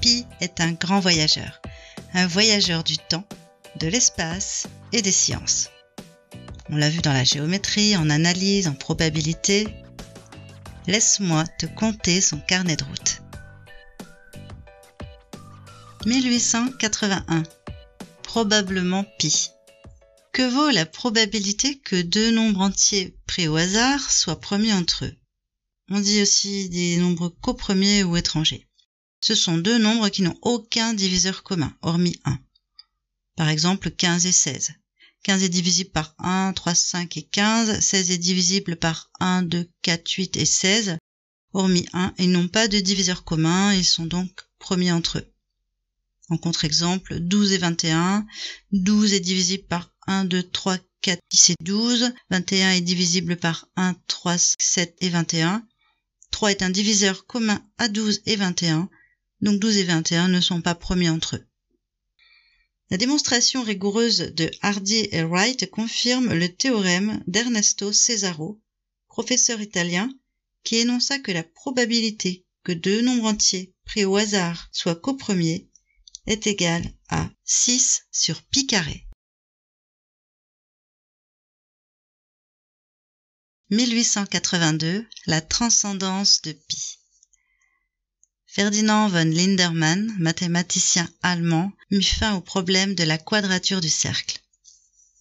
Pi est un grand voyageur du temps, de l'espace et des sciences. On l'a vu dans la géométrie, en analyse, en probabilité. Laisse-moi te conter son carnet de route. 1881. Probablement Pi. Que vaut la probabilité que deux nombres entiers pris au hasard soient premiers entre eux? On dit aussi des nombres copremiers ou étrangers. Ce sont deux nombres qui n'ont aucun diviseur commun, hormis 1. Par exemple, 15 et 16. 15 est divisible par 1, 3, 5 et 15. 16 est divisible par 1, 2, 4, 8 et 16. Hormis 1, ils n'ont pas de diviseur commun, ils sont donc premiers entre eux. En contre-exemple, 12 et 21. 12 est divisible par 1, 2, 3, 4, 10 et 12. 21 est divisible par 1, 3, 7 et 21. 3 est un diviseur commun à 12 et 21. Donc 12 et 21 ne sont pas premiers entre eux. La démonstration rigoureuse de Hardy et Wright confirme le théorème d'Ernesto Cesaro, professeur italien, qui énonça que la probabilité que deux nombres entiers pris au hasard soient copremiers est égale à 6 sur pi carré. 1882, la transcendance de Pi. Ferdinand von Lindemann, mathématicien allemand, mit fin au problème de la quadrature du cercle,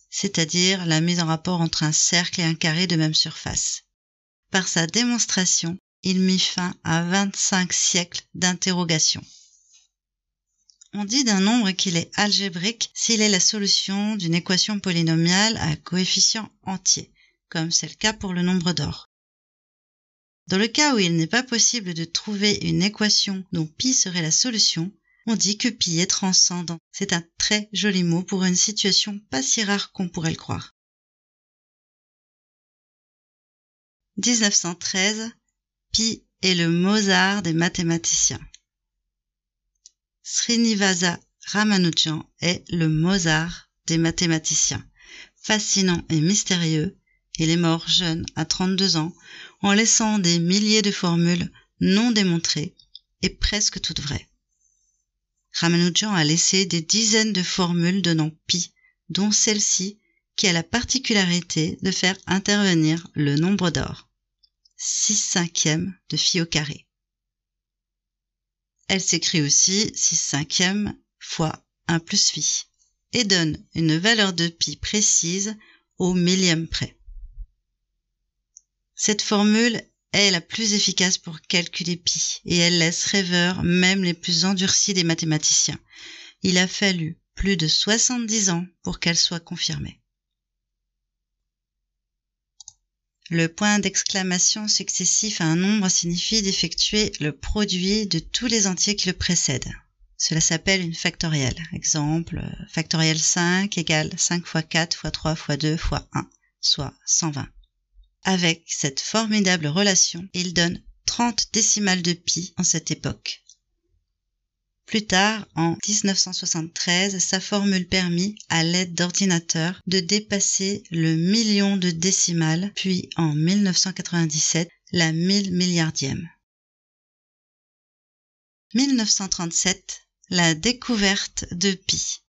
c'est-à-dire la mise en rapport entre un cercle et un carré de même surface. Par sa démonstration, il mit fin à 25 siècles d'interrogations. On dit d'un nombre qu'il est algébrique s'il est la solution d'une équation polynomiale à coefficient entier, comme c'est le cas pour le nombre d'or. Dans le cas où il n'est pas possible de trouver une équation dont pi serait la solution, on dit que pi est transcendant. C'est un très joli mot pour une situation pas si rare qu'on pourrait le croire. 1913, Pi est le Mozart des mathématiciens. Srinivasa Ramanujan est le Mozart des mathématiciens. Fascinant et mystérieux, il est mort jeune, à 32 ans, en laissant des milliers de formules non démontrées et presque toutes vraies. Ramanujan a laissé des dizaines de formules donnant pi, dont celle-ci qui a la particularité de faire intervenir le nombre d'or, 6/5 de phi au carré. Elle s'écrit aussi 6/5 fois 1 plus phi et donne une valeur de pi précise au millième près. Cette formule est la plus efficace pour calculer pi et elle laisse rêveurs même les plus endurcis des mathématiciens. Il a fallu plus de 70 ans pour qu'elle soit confirmée. Le point d'exclamation successif à un nombre signifie d'effectuer le produit de tous les entiers qui le précèdent. Cela s'appelle une factorielle. Exemple, factorielle 5 égale 5 fois 4 fois 3 fois 2 fois 1, soit 120. Avec cette formidable relation, il donne 30 décimales de pi en cette époque. Plus tard, en 1973, sa formule permit, à l'aide d'ordinateurs, de dépasser le million de décimales, puis en 1997, la 1000 milliardième. 1937, la découverte de pi.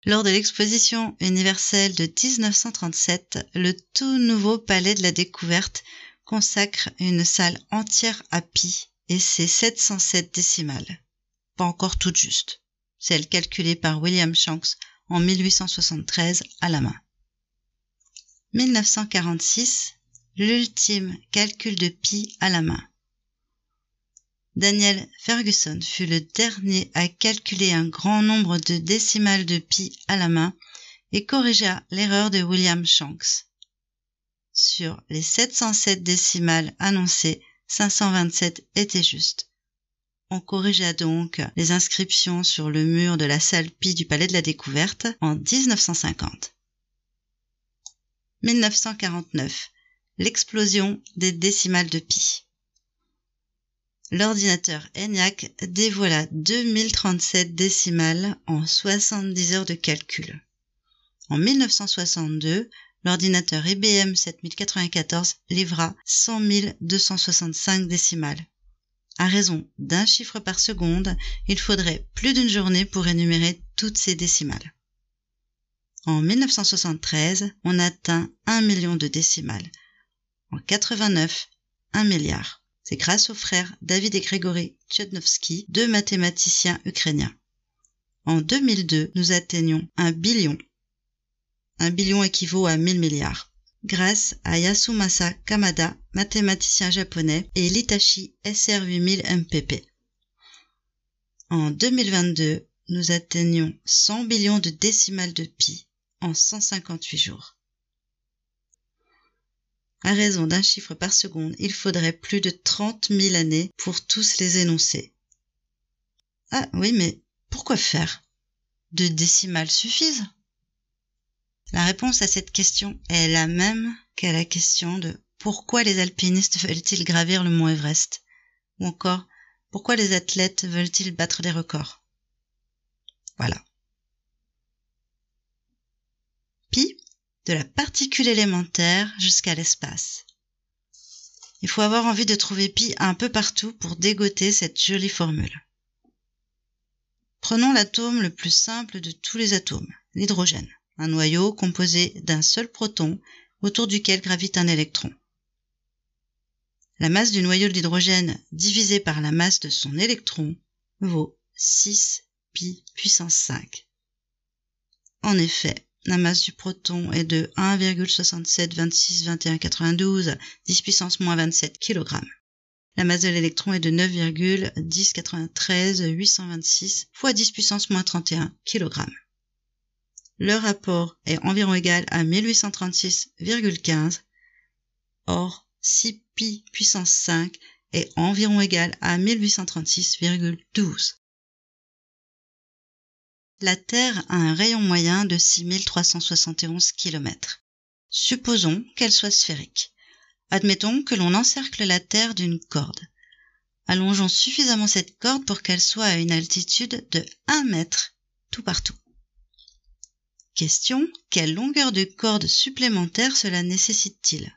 Lors de l'exposition universelle de 1937, le tout nouveau palais de la découverte consacre une salle entière à pi et ses 707 décimales. Pas encore toutes justes, celles calculées par William Shanks en 1873 à la main. 1946, l'ultime calcul de pi à la main. Daniel Ferguson fut le dernier à calculer un grand nombre de décimales de pi à la main et corrigea l'erreur de William Shanks. Sur les 707 décimales annoncées, 527 étaient justes. On corrigea donc les inscriptions sur le mur de la salle pi du Palais de la Découverte en 1950. 1949. L'explosion des décimales de pi. L'ordinateur ENIAC dévoila 2037 décimales en 70 heures de calcul. En 1962, l'ordinateur IBM 7094 livra 100 265 décimales. À raison d'un chiffre par seconde, il faudrait plus d'une journée pour énumérer toutes ces décimales. En 1973, on atteint 1 million de décimales. En 89, 1 milliard. C'est grâce aux frères David et Gregory Tchudnovsky, deux mathématiciens ukrainiens. En 2002, nous atteignons 1 billion. 1 billion équivaut à 1000 milliards. Grâce à Yasumasa Kamada, mathématicien japonais, et l'Hitachi SR8000 MPP. En 2022, nous atteignons 100 billions de décimales de pi en 158 jours. À raison d'un chiffre par seconde, il faudrait plus de 30 000 années pour tous les énoncer. Ah oui, mais pourquoi faire? 2 décimales suffisent? La réponse à cette question est la même qu'à la question de pourquoi les alpinistes veulent-ils gravir le mont Everest? Ou encore, pourquoi les athlètes veulent-ils battre des records? Voilà. Pi, de la particule élémentaire jusqu'à l'espace. Il faut avoir envie de trouver pi un peu partout pour dégoter cette jolie formule. Prenons l'atome le plus simple de tous les atomes, l'hydrogène. Un noyau composé d'un seul proton autour duquel gravite un électron. La masse du noyau de l'hydrogène divisée par la masse de son électron vaut 6 pi puissance 5. En effet, la masse du proton est de 1,67262192 10 puissance moins 27 kg. La masse de l'électron est de 9,1093 826 fois 10 puissance moins 31 kg. Le rapport est environ égal à 1836,15. Or, 6 pi puissance 5 est environ égal à 1836,12. La Terre a un rayon moyen de 6371 km. Supposons qu'elle soit sphérique. Admettons que l'on encercle la Terre d'une corde. Allongeons suffisamment cette corde pour qu'elle soit à une altitude de 1 mètre tout partout. Question, quelle longueur de corde supplémentaire cela nécessite-t-il?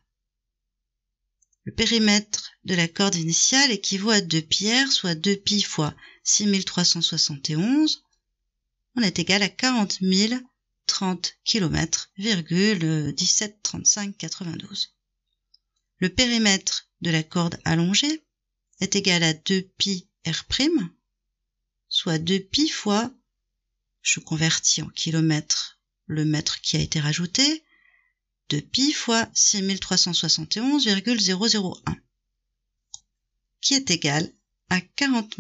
Le périmètre de la corde initiale équivaut à 2 pi r, soit 2 pi fois 6371. On est égal à 40 030 km, 1735 92. Le périmètre de la corde allongée est égal à 2 pi r', soit 2 pi fois, je convertis en kilomètres, le mètre qui a été rajouté, 2 pi fois 6371,001, qui est égal à 40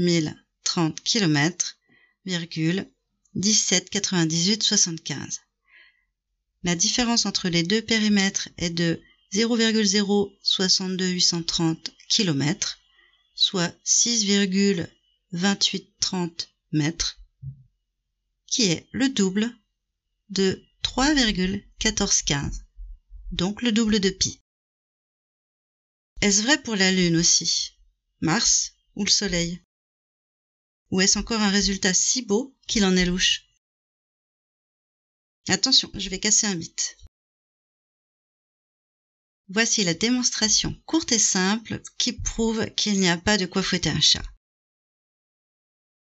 030 km, 1798,75. La différence entre les deux périmètres est de 0,062830 km, soit 6,2830 mètres, qui est le double de 3,1415, donc le double de pi. Est-ce vrai pour la Lune aussi, Mars ou le Soleil? Ou est-ce encore un résultat si beau qu'il en est louche? Attention, je vais casser un mythe. Voici la démonstration courte et simple qui prouve qu'il n'y a pas de quoi fouetter un chat.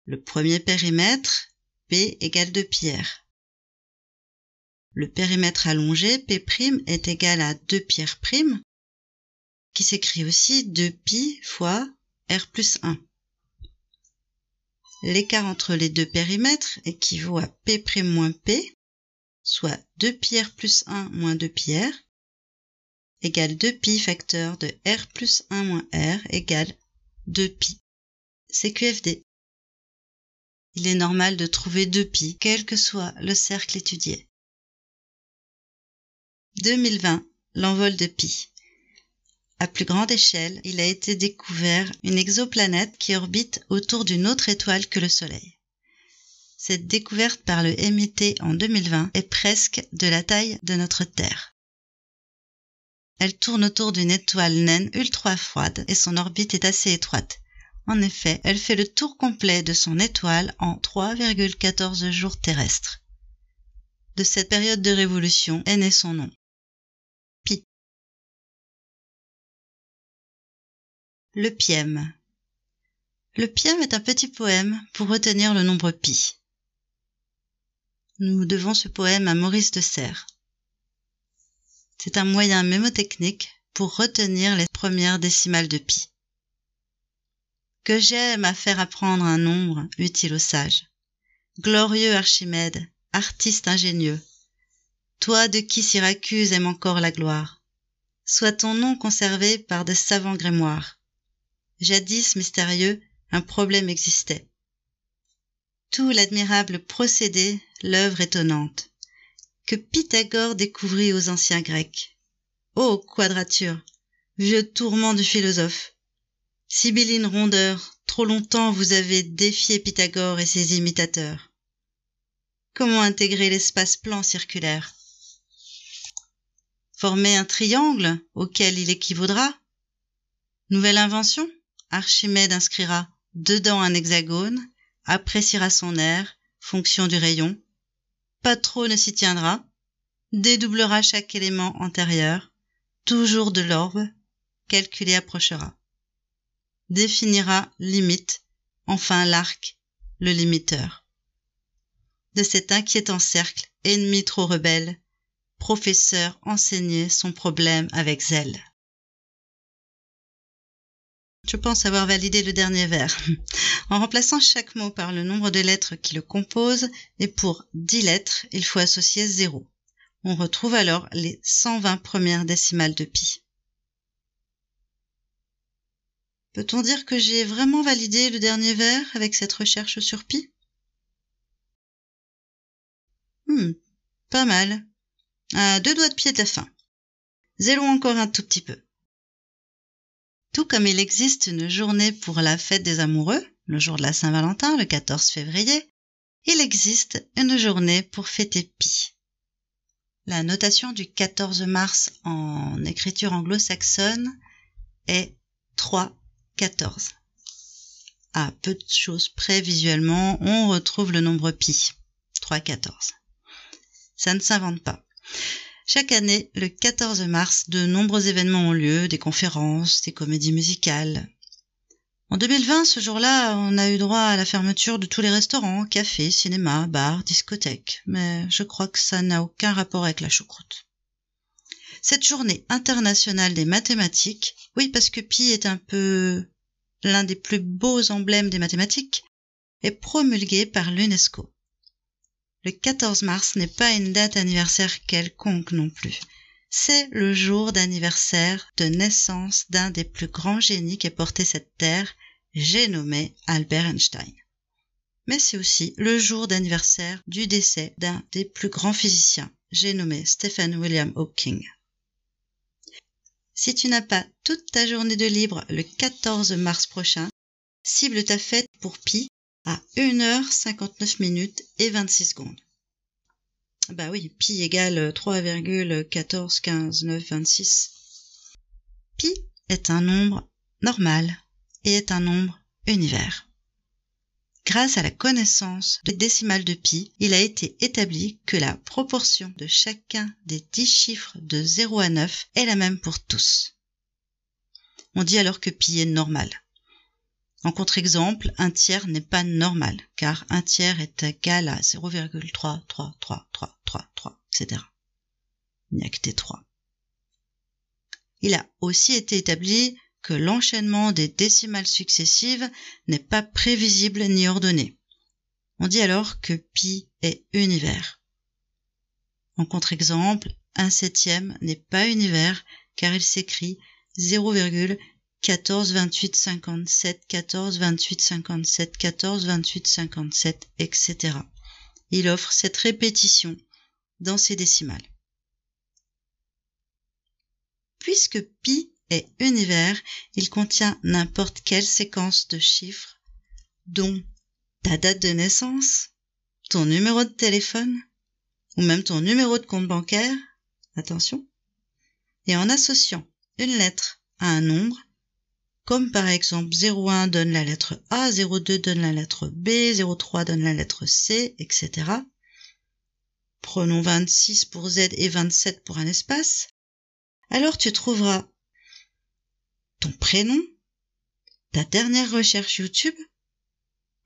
Le premier périmètre, P égale 2 pi r. Le périmètre allongé, P' est égal à 2 pi r', qui s'écrit aussi 2 pi fois r plus 1. L'écart entre les deux périmètres équivaut à P' moins P, soit 2 pi r plus 1 moins 2 pi r, égale 2 pi facteur de r plus 1 moins r égale 2 pi. C'est QFD. Il est normal de trouver 2 pi, quel que soit le cercle étudié. 2020, l'envol de Pi. À plus grande échelle, il a été découvert une exoplanète qui orbite autour d'une autre étoile que le Soleil. Cette découverte par le MIT en 2020 est presque de la taille de notre Terre. Elle tourne autour d'une étoile naine ultra froide et son orbite est assez étroite. En effet, elle fait le tour complet de son étoile en 3,14 jours terrestres. De cette période de révolution est né son nom. Pi. Le pième. Le pième est un petit poème pour retenir le nombre pi. Nous devons ce poème à Maurice de Serres. C'est un moyen mémotechnique pour retenir les premières décimales de pi. Que j'aime à faire apprendre un nombre utile aux sages. Glorieux Archimède, artiste ingénieux, toi de qui Syracuse aime encore la gloire, soit ton nom conservé par de savants grimoires. Jadis mystérieux, un problème existait. Tout l'admirable procédé, l'œuvre étonnante, que Pythagore découvrit aux anciens Grecs. Ô quadrature, vieux tourment du philosophe, sibylline rondeur, trop longtemps vous avez défié Pythagore et ses imitateurs. Comment intégrer l'espace plan circulaire? Former un triangle auquel il équivaudra? Nouvelle invention? Archimède inscrira dedans un hexagone, appréciera son aire, fonction du rayon, pas trop ne s'y tiendra, dédoublera chaque élément antérieur, toujours de l'orbe, calculé approchera. Définira limite, enfin l'arc, le limiteur. De cet inquiétant cercle, ennemi trop rebelle, professeur enseignait son problème avec zèle. Je pense avoir validé le dernier vers. En remplaçant chaque mot par le nombre de lettres qui le composent, et pour 10 lettres, il faut associer 0. On retrouve alors les 120 premières décimales de pi. Peut-on dire que j'ai vraiment validé le dernier vers avec cette recherche sur pi? Pas mal. À 2 doigts de pied de la fin. Zélons encore un tout petit peu. Tout comme il existe une journée pour la fête des amoureux, le jour de la Saint-Valentin, le 14 février, il existe une journée pour fêter pi. La notation du 14 mars en écriture anglo-saxonne est 3,14. À peu de choses près visuellement, on retrouve le nombre pi, 3,14. Ça ne s'invente pas. Chaque année, le 14 mars, de nombreux événements ont lieu, des conférences, des comédies musicales. En 2020, ce jour-là, on a eu droit à la fermeture de tous les restaurants, cafés, cinémas, bars, discothèques. Mais je crois que ça n'a aucun rapport avec la choucroute. Cette journée internationale des mathématiques, oui, parce que pi est un peu l'un des plus beaux emblèmes des mathématiques, est promulguée par l'UNESCO. Le 14 mars n'est pas une date anniversaire quelconque non plus. C'est le jour d'anniversaire de naissance d'un des plus grands génies qu'ait porté cette terre, j'ai nommé Albert Einstein. Mais c'est aussi le jour d'anniversaire du décès d'un des plus grands physiciens, j'ai nommé Stephen William Hawking. Si tu n'as pas toute ta journée de libre le 14 mars prochain, cible ta fête pour pi à 1h59 et 26 secondes. Bah oui, pi égale 3,1415926. Pi est un nombre normal et est un nombre univers. Grâce à la connaissance des décimales de pi, il a été établi que la proportion de chacun des 10 chiffres de 0 à 9 est la même pour tous. On dit alors que pi est normal. En contre-exemple, un tiers n'est pas normal, car un tiers est égal à 0,3333333, etc. Il n'y a que des 3. Il a aussi été établi que l'enchaînement des décimales successives n'est pas prévisible ni ordonné. On dit alors que pi est univers. En contre-exemple, un septième n'est pas univers, car il s'écrit 0,14 28 57 14 28 57 14 28 57, etc. Il offre cette répétition dans ses décimales. Puisque pi est univers, il contient n'importe quelle séquence de chiffres, dont ta date de naissance, ton numéro de téléphone, ou même ton numéro de compte bancaire, attention, et en associant une lettre à un nombre, comme par exemple 01 donne la lettre A, 02 donne la lettre B, 03 donne la lettre C, etc. Prenons 26 pour Z et 27 pour un espace. Alors tu trouveras ton prénom Ta dernière recherche YouTube?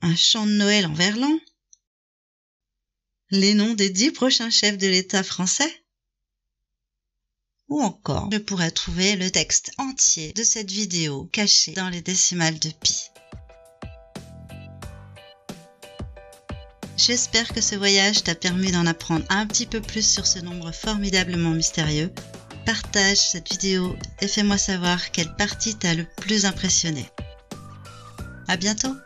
Un chant de Noël en verlan? Les noms des 10 prochains chefs de l'État français? Ou encore, je pourrais trouver le texte entier de cette vidéo caché dans les décimales de pi. J'espère que ce voyage t'a permis d'en apprendre un petit peu plus sur ce nombre formidablement mystérieux. Partage cette vidéo et fais-moi savoir quelle partie t'a le plus impressionné. À bientôt!